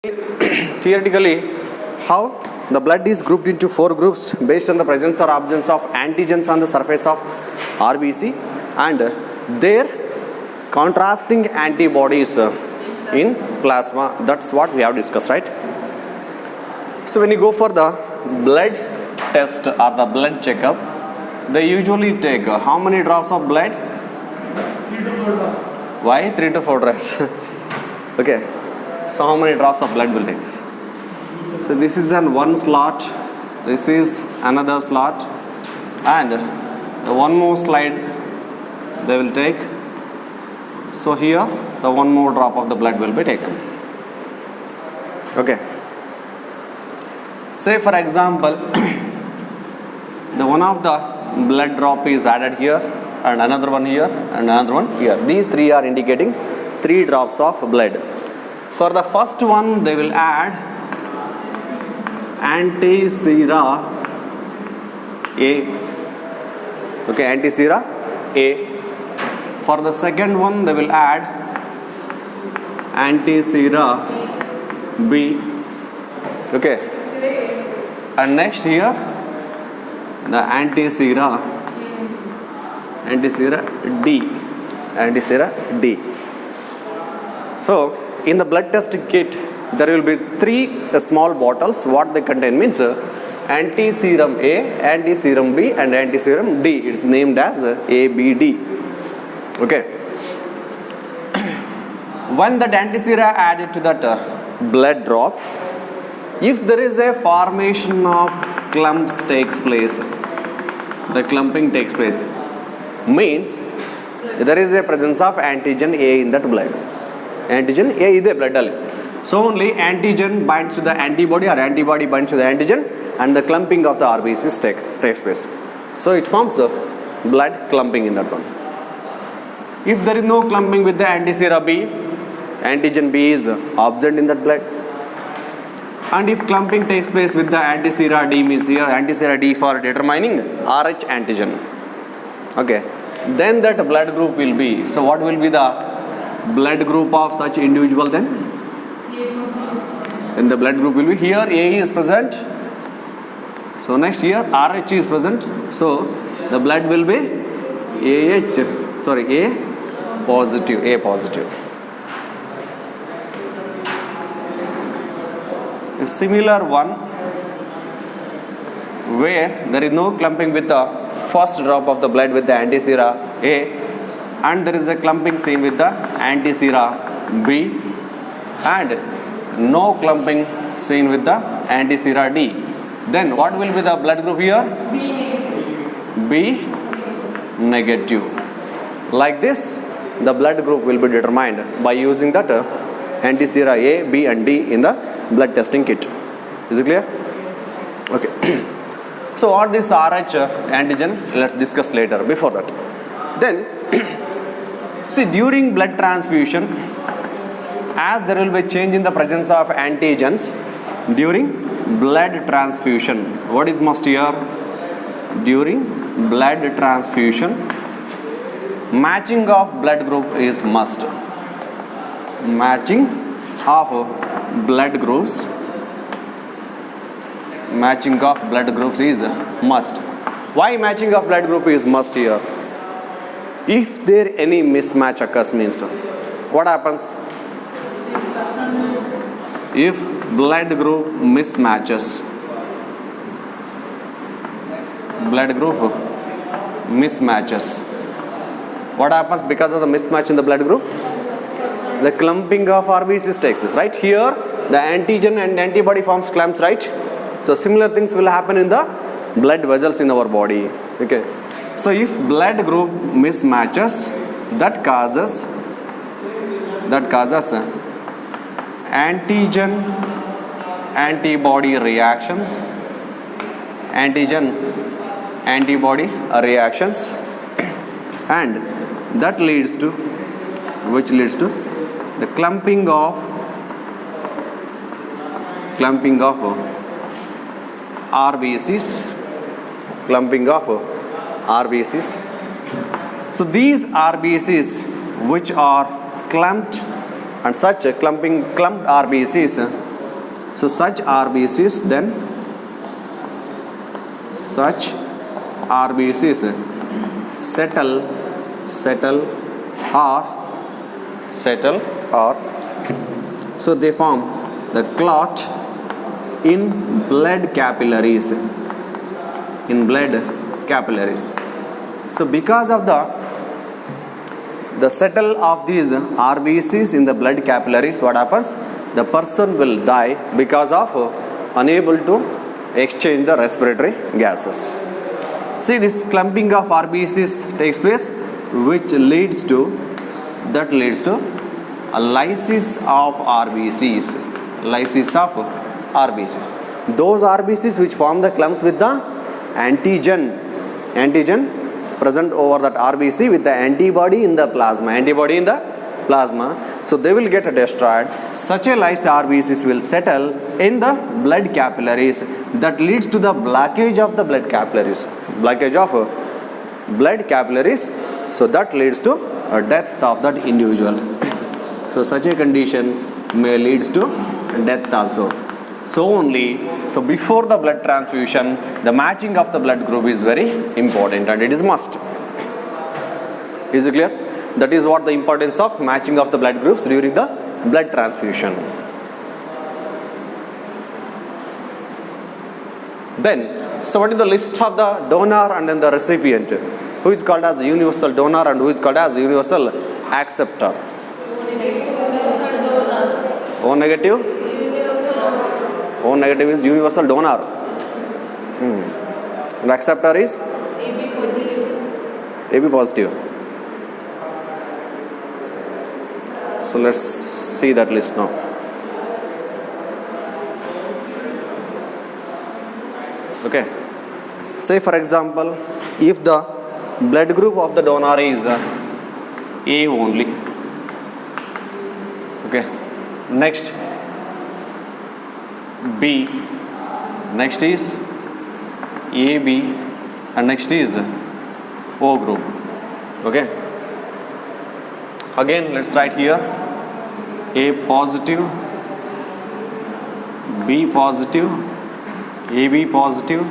Theoretically, how the blood is grouped into 4 groups based on the presence or absence of antigens on the surface of RBC and their contrasting antibodies in plasma. That's what we have discussed, right? So when you go for the blood test or the blood checkup, they usually take how many drops of blood? 3 to 4 drops. Why 3 to 4 drops? Okay. So how many drops of blood will take? So this is an one slot, this is another slot, and the one more slide they will take. So here the one more drop of the blood will be taken. Okay. Say for example, the one of the blood drop is added here, and another one here, and another one here. These 3 are indicating 3 drops of blood. For the first one, they will add anti-sera A. Okay, anti-sera A. For the second one, they will add anti-sera B. Okay. And next here, the anti-sera D. Anti-sera D. So, in the blood testing kit, there will be 3 small bottles. What they contain means anti-serum A, anti-serum B, and anti-serum D. It's named as ABD. Okay. When that anti-sera added to that blood drop, if there is a formation of clumps takes place, the clumping takes place, means there is a presence of antigen A in that blood. Antigen A is the blood. So only antigen binds to the antibody or antibody binds to the antigen and the clumping of the RBCs takes place. So it forms a blood clumping in that one. If there is no clumping with the anti-sera B, antigen B is absent in that blood. And if clumping takes place with the anti-sera D, means here anti-sera D for determining Rh antigen. Okay. Then that blood group will be, so what will be the blood group of such individual then? And the blood group will be here A is present. So next here Rh is present. So the blood will be A positive. A similar one where there is no clumping with the first drop of the blood with the anti-sera A, and there is a clumping seen with the anti-sera B, and no clumping seen with the anti-sera D. Then what will be the blood group here? B negative. Like this, the blood group will be determined by using that anti-sera A, B, and D in the blood testing kit. Is it clear? Okay. So all this Rh antigen, let's discuss later. Before that, then see, during blood transfusion, as there will be change in the presence of antigens during blood transfusion. What is must here? During blood transfusion, matching of blood group is must. Matching of blood groups. Matching of blood groups is must. Why matching of blood group is must here? If there any mismatch occurs, means what happens? If blood group mismatches, what happens because of the mismatch in the blood group? The clumping of RBCs takes place, right? Here the antigen and antibody forms clumps, right? So similar things will happen in the blood vessels in our body. Okay. So if blood group mismatches, that causes antigen antibody reactions, and that leads to the clumping of RBCs. So these RBCs which are clumped, and such clumped RBCs So such RBCs then, such RBCs settle or so they form the clot in blood capillaries. So because of the settle of these RBCs in the blood capillaries, what happens? The person will die because of unable to exchange the respiratory gases. See, this clumping of RBCs takes place, which leads to a lysis of RBCs. Those RBCs which form the clumps with the antigen present over that RBC with the antibody in the plasma. So they will get destroyed. Such a lysed RBCs will settle in the blood capillaries. That leads to the blockage of the blood capillaries. So that leads to a death of that individual. So such a condition may leads to death also. So before the blood transfusion, the matching of the blood group is very important and it is must. Is it clear? That is what the importance of matching of the blood groups during the blood transfusion. Then, so what is the list of the donor and then the recipient? Who is called as universal donor and who is called as universal acceptor? O negative? O negative is universal donor. And acceptor is? AB positive. So let's see that list now. Okay. Say for example, if the blood group of the donor is A only. Okay. Next B. Next is AB and next is O group. Okay. Again, let's write here A positive, B positive, AB positive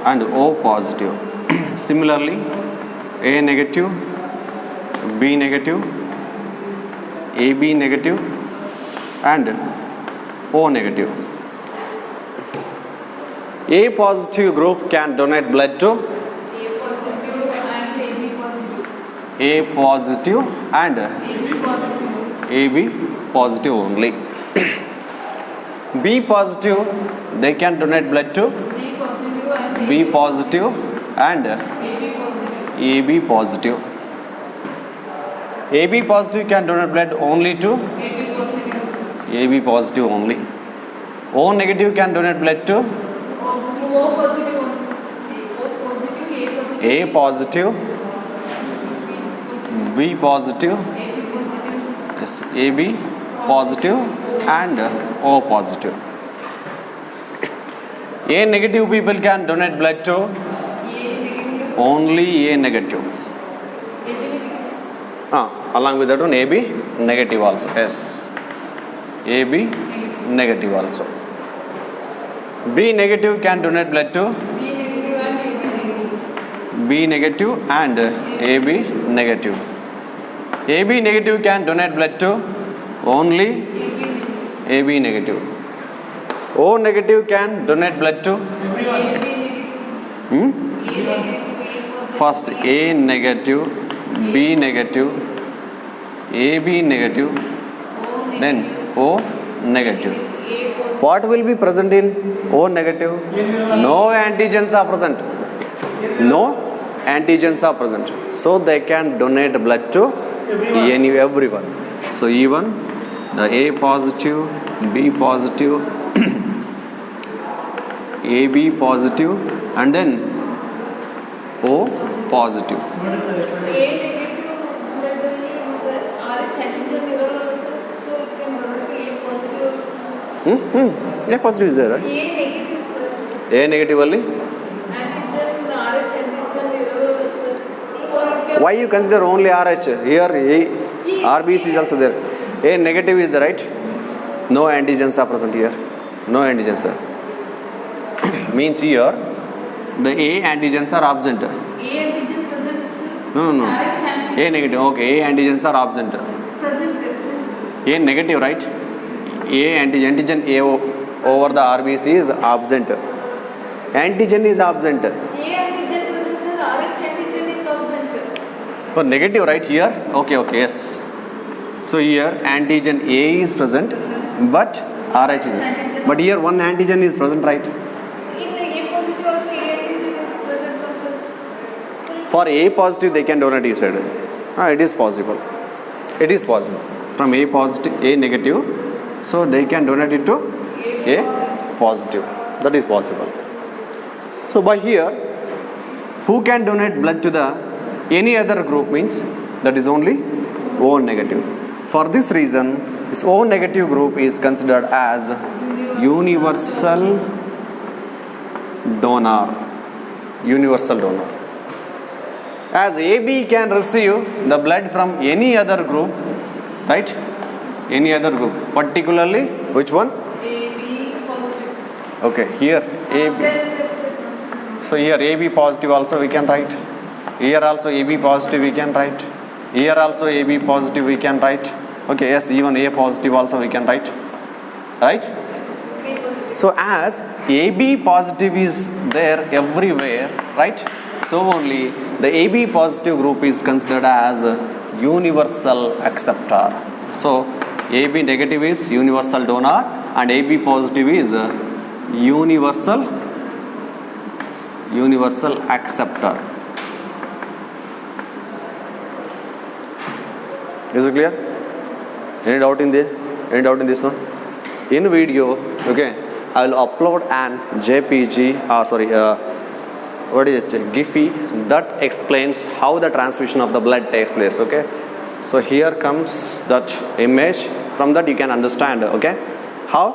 and O positive. Similarly, A negative, B negative, AB negative and O negative. A positive group can donate blood to A positive and AB positive only. B positive, they can donate blood to B positive and AB positive. AB positive can donate blood only to AB positive only. O negative can donate blood to A positive, B positive, yes, AB positive and O positive. A negative people can donate blood to only A negative. Along with that one AB negative also. Yes. AB negative also. B negative can donate blood to B negative and AB negative. AB negative can donate blood to only AB negative. O negative can donate blood to first A negative, B negative, AB negative, then O negative. What will be present in O negative? No antigens are present. No antigens are present. So they can donate blood to everyone. So even the A positive, B positive, AB positive and then O positive. A negative blood RH antigen ಇರೋಲ್ಲ sir, so it can donate A positive. A positive is there, right? A negative sir. A negative only. Antigen RH antigen ಇರೋಲ್ಲ sir. So it can. Why you consider only RH? Here RBC is also there. A negative is the right. No antigens are present here. No antigens, sir. Means here the A antigens are absent. A antigen present, sir. No, no. RH antigen A negative. Okay, A antigens are absent. present. A negative, right? A antigen A over the RBC is absent. Antigen is absent. A antigen present, sir. RH antigen is absent. Oh, negative, right here? Okay, yes. So here antigen A is present, but RH is. But here one antigen is present, right? In A positive also A antigen is present, no, sir. For A positive, they can donate, you said. It is possible. It is possible. From A positive, A negative, so they can donate it to A positive. That is possible. So by here, who can donate blood to the any other group means that is only O negative. For this reason, this O negative group is considered as universal donor. Universal donor. As AB can receive the blood from any other group, right? Any other group, particularly which one? AB positive. Okay, here AB. So here AB positive also we can write. Here also AB positive we can write. Here also AB positive we can write. Okay, yes, even A positive also we can write. Right? A positive. So as AB positive is there everywhere, right? So only the AB positive group is considered as a universal acceptor. So AB negative is universal donor and AB positive is a universal acceptor. Is it clear? Any doubt in there? Any doubt in this one? In video, okay, I will upload an JPG, what is it? Giphy that explains how the transfusion of the blood takes place, okay? So here comes that image. From that you can understand, okay, how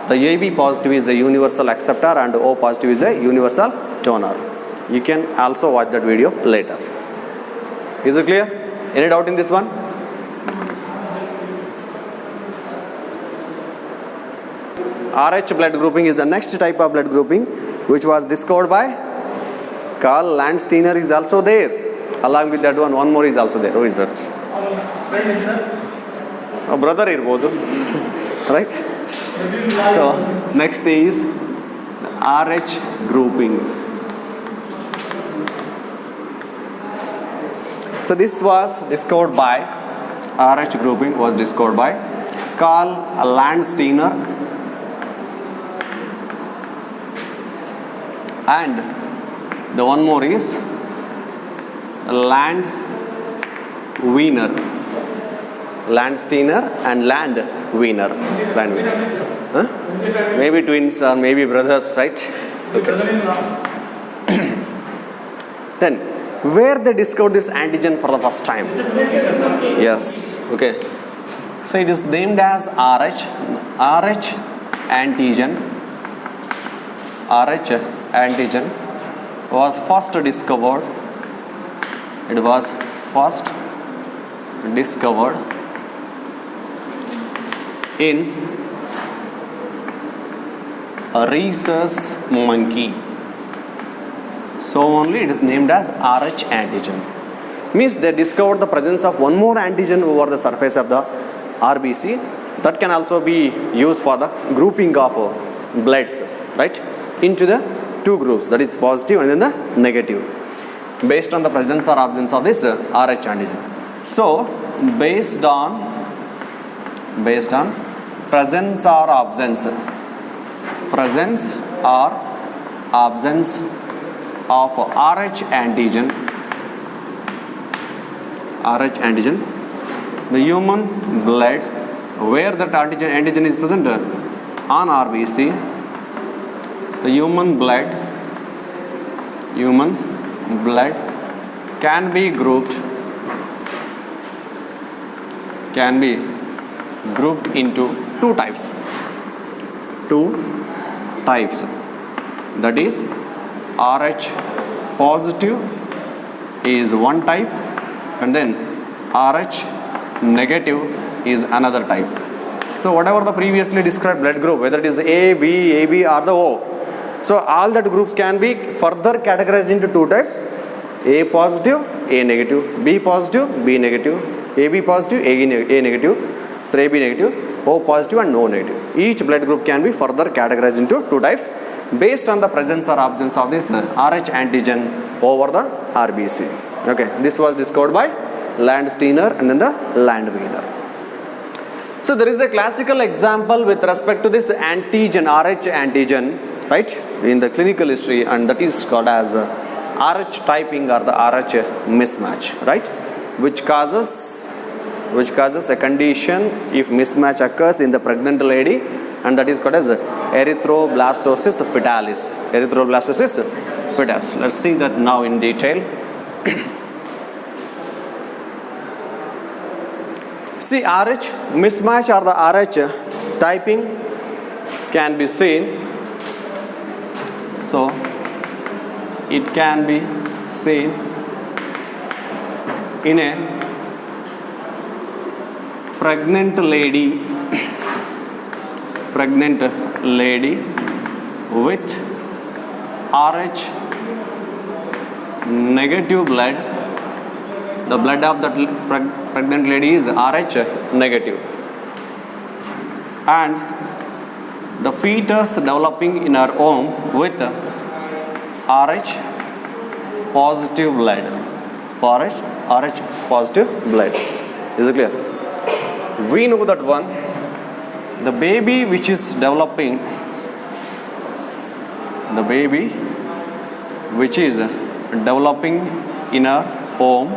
the AB positive is a universal acceptor and O positive is a universal donor. You can also watch that video later. Is it clear? Any doubt in this one? RH blood grouping is the next type of blood grouping which was discovered by Karl Landsteiner is also there. Along with that one more is also there. Who is that? Friend, sir. A brother irbodu. Right? So next is RH grouping. So this was discovered by RH grouping was discovered by Karl Landsteiner and the one more is Landsteiner and Landweiner. Huh? Maybe twins or maybe brothers, right? Okay. Then, where they discovered this antigen for the first time? Yes. Okay. So it is named as RH antigen. RH antigen was first discovered. It was first discovered in a rhesus monkey. So only it is named as RH antigen. Means they discovered the presence of one more antigen over the surface of the RBC that can also be used for the grouping of bloods, right, into the two groups, that is positive and then the negative, based on the presence or absence of this RH antigen. So based on presence or absence of RH antigen, the human blood where that antigen is present on RBC, the human blood can be grouped into two types. That is, RH positive is one type and then RH negative is another type. So whatever the previously described blood group, whether it is A, B, AB or the O, so all that groups can be further categorized into two types: A positive, A negative, B positive, B negative, AB positive, A negative, so AB negative, O positive and O negative. Each blood group can be further categorized into two types based on the presence or absence of this Rh antigen over the RBC. Okay, this was discovered by Landsteiner and then the Landweiner. So there is a classical example with respect to this antigen, Rh antigen, right, in the clinical history, and that is called as Rh typing or the Rh mismatch, right, which causes a condition if mismatch occurs in the pregnant lady, and that is called as erythroblastosis fetalis. Erythroblastosis fetalis. Let's see that now in detail. See, Rh mismatch or the Rh typing can be seen. So it can be seen in a pregnant lady with Rh negative blood. The blood of that pregnant lady is Rh negative, and the fetus developing in her womb with Rh positive blood. Rh positive blood. Is it clear? We know that one, the baby which is developing, in her womb.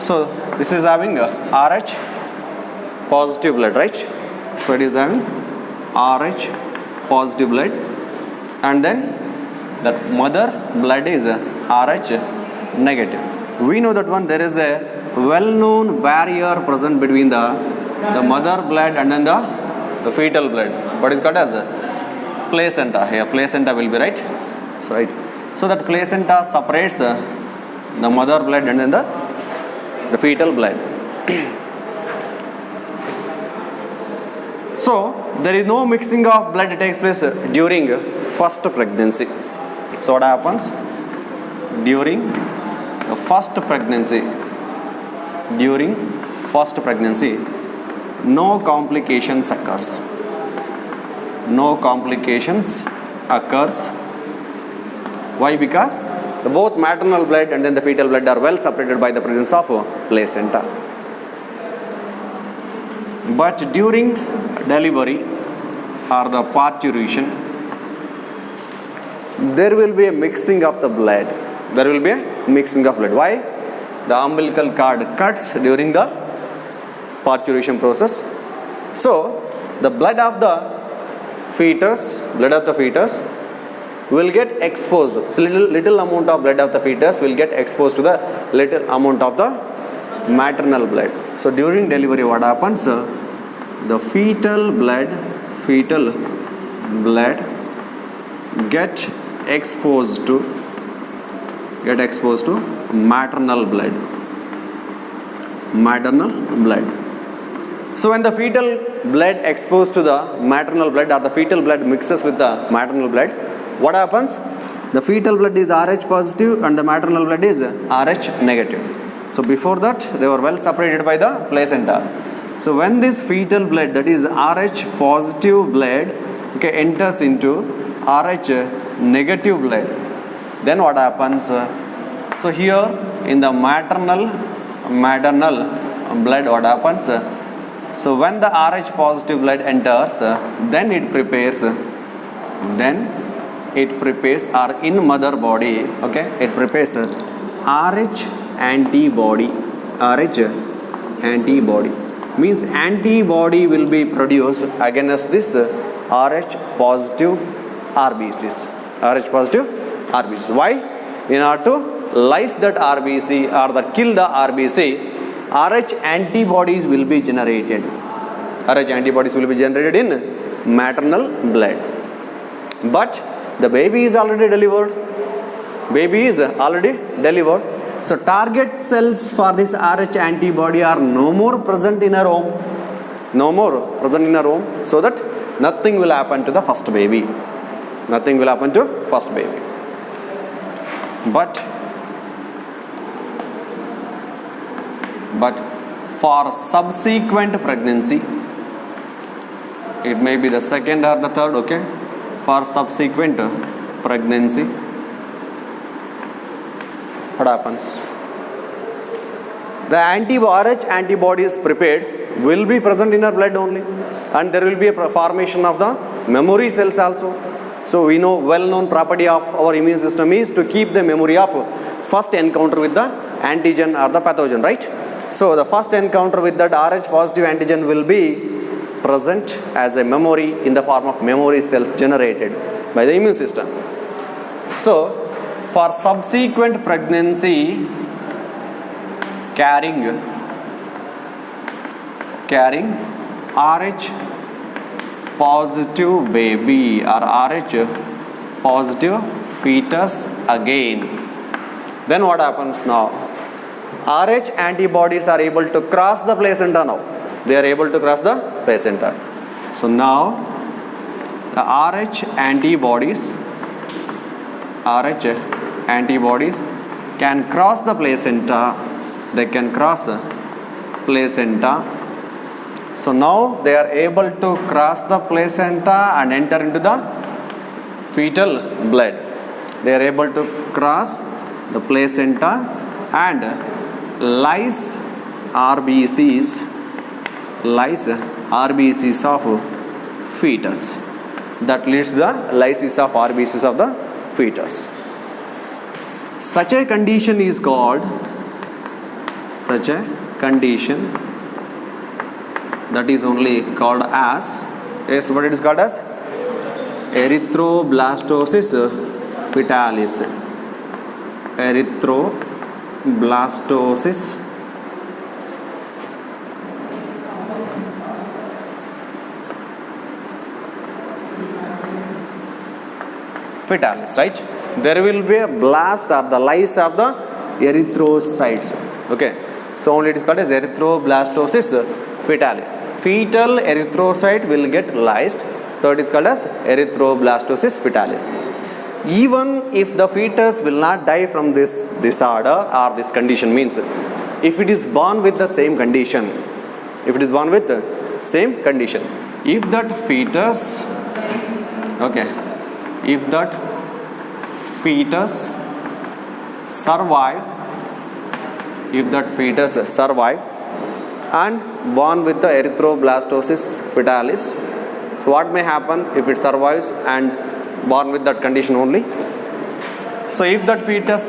So this is having a Rh positive blood, right? So it is having Rh positive blood, and then the mother blood is Rh negative. We know that one, there is a well-known barrier present between the mother blood and then the fetal blood. What is called as placenta. Here placenta will be right. So right. So that placenta separates the mother blood and then the fetal blood. So there is no mixing of blood that takes place during first pregnancy. So what happens during the first pregnancy? No complications occurs. Why? Because both maternal blood and then the fetal blood are well separated by the presence of placenta. But during delivery or the parturition, there will be a mixing of the blood. Why? The umbilical cord cuts during the parturition process. So the blood of the fetus will get exposed. So little amount of blood of the fetus will get exposed to the little amount of the maternal blood. So during delivery, what happens? The fetal blood get exposed to maternal blood. So when the fetal blood exposed to the maternal blood, or the fetal blood mixes with the maternal blood, what happens? The fetal blood is Rh positive and the maternal blood is Rh negative. So before that, they were well separated by the placenta. So when this fetal blood, that is Rh positive blood, enters into Rh negative blood, then what happens? So here in the maternal blood, what happens? So when the Rh positive blood enters, then it prepares or in mother body, it prepares Rh antibody. Means antibody will be produced against this Rh positive RBCs. Why? In order to lyse that RBC or kill the RBC, Rh antibodies will be generated. In maternal blood. But the baby is already delivered. So target cells for this Rh antibody are no more present in her womb. No more present in her womb, so that nothing will happen to the first baby. Nothing will happen to first baby. But for subsequent pregnancy, it may be the second or the third, okay? For subsequent pregnancy, what happens? The Rh antibodies prepared will be present in our blood only, and there will be a formation of the memory cells also. So we know well-known property of our immune system is to keep the memory of first encounter with the antigen or the pathogen, right? So the first encounter with that Rh positive antigen will be present as a memory in the form of memory cells generated by the immune system. So for subsequent pregnancy, carrying Rh positive baby or Rh positive fetus again, then what happens now? Rh antibodies are able to cross the placenta now. They are able to cross the placenta. So now the Rh antibodies can cross the placenta. They can cross placenta. So now they are able to cross the placenta and enter into the fetal blood. They are able to cross the placenta and lyse RBCs of fetus. That leads to the lysis of RBCs of the fetus. Such a condition is called, that is only called as, yes, what it is called as? Erythroblastosis fetalis. Erythroblastosis fetalis, right? There will be a blast or the lyse of the erythrocytes. Okay, so only it is called as erythroblastosis fetalis. Fetal erythrocyte will get lysed, so it is called as erythroblastosis fetalis. Even if the fetus will not die from this disorder or this condition, means if it is born with the same condition, if that fetus, okay, if that fetus survive and born with the erythroblastosis fetalis, so what may happen if it survives and born with that condition only? So if that fetus